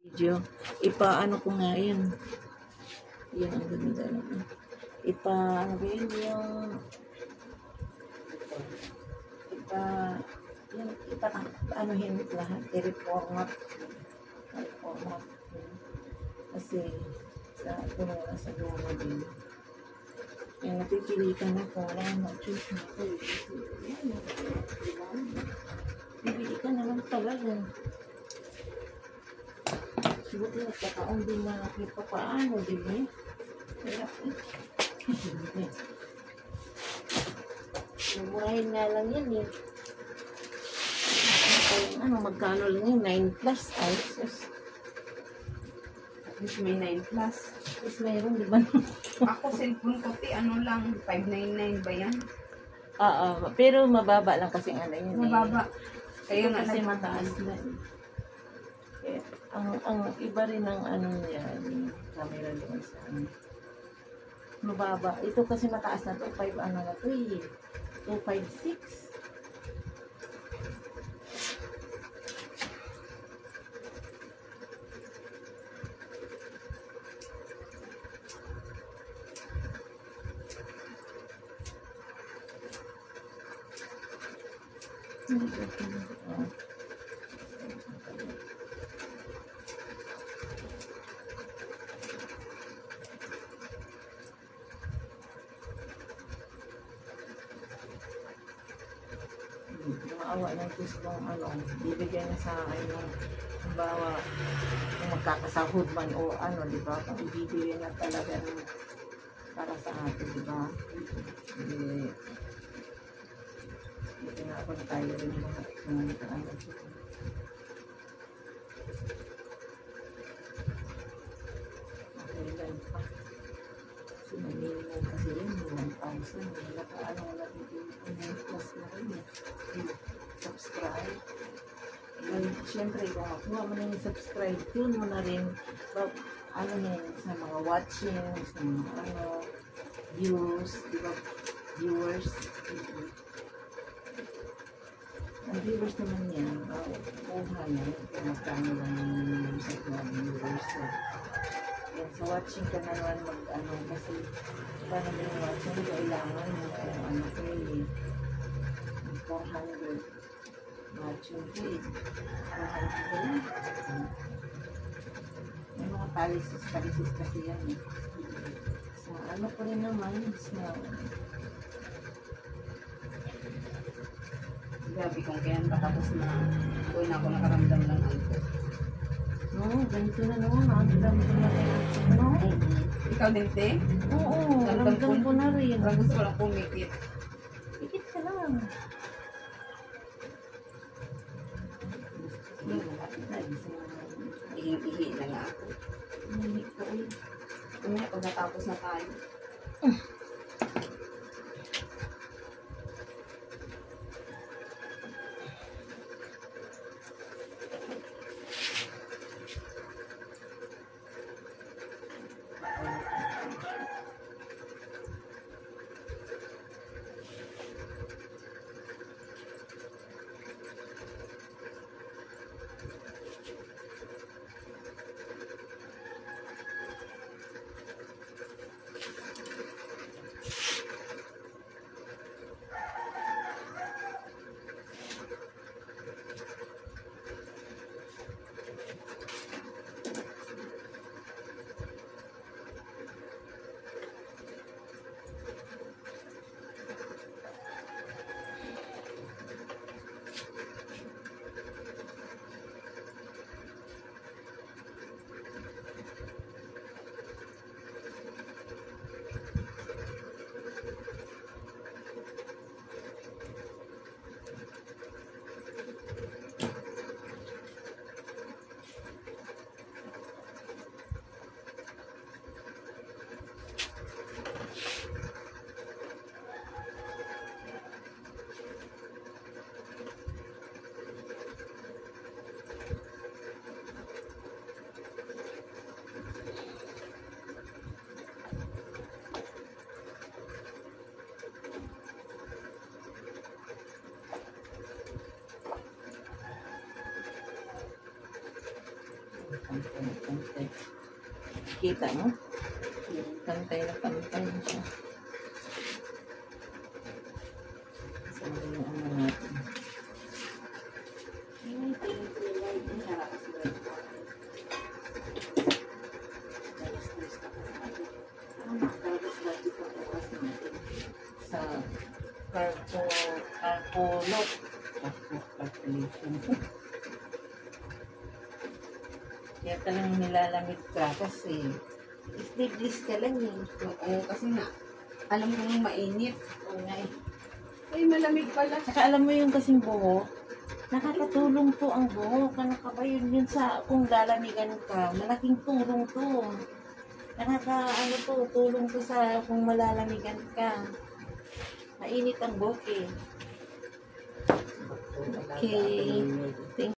Video. Ipaano ko nga yun. Yun ang ganda naman. Ano ba yun yung anuhin lahat. I-reformat. Kasi puno na sa dulo din. Yung napipilitan ako, wala na choose na ako. Bibili ka naman talaga. Siguro nagkakaon din na kita paano, di ba? Kaya, mumurahin nga lang yan eh. Magkano lang yun? 9 plus. Ay, sus. At least may 9 plus. Plus mayroon, di ba? Ako, cellphone ko, lang, 599 ba yan? Oo, pero mababa lang kasi ano yun. Mababa. Kaya nga kasi mataas na eh. Ang iba rin ng ano niya, yung camera doon sa mababa. Ito kasi mataas na to, 5 ano na to eh. 256. Maawa ng Diyos kung bibigyan niya sa akin ng bawa kung magkakasahod man o di ba? Kung ibibigyan niya talaga para sa atin, di ba? Hindi nga ako tayo rin mga nakaanap ko. Okay, lang pa. Kasi minimum kasi yun, 1,000. Wala plus na rin eh. Subscribe. Siyempre, kung makuha mo na yung subscribe, yun mo na rin sa mga watching, sa mga views, di ba? Viewers. Ang viewers naman yan, kuha na, magkano lang yung sa mga viewers. Yan, sa watching ka na naman kasi paano ba yung watching, kailangan yung pay. 400 watching pay. 400 lang. May mga policies kasi yan eh. So, pa rin naman, Grabe kung kaya tapos na doon ako nakaramdam ng alpo. No, ganito na naman. Nakaramdam ko na rin. No? Ikaw din, te? Oo, nakaramdam ko na rin. Gusto ko lang pumikit. Pikit ka lang. Ihing-ihi na nga ako. Ihi ko eh. Pag natapos na tayo. Pantay. Kita mo? Pantay na pantay siya. So, yung ano natin. Sa carpolot. Calculation. Kaya talagang nilalamig ka kasi sleeveless ka lang eh. Oo, kasi nga, alam ko yung mainit. Oo nga eh. Ay, malamig pala. Saka alam mo yung kasing buhok, nakakatulong to ang buhok. Ano ka ba yun sa kung lalamigan ka, malaking tulong to. Tulong to sa kung malalamigan ka. Mainit ang buhok eh. Okay.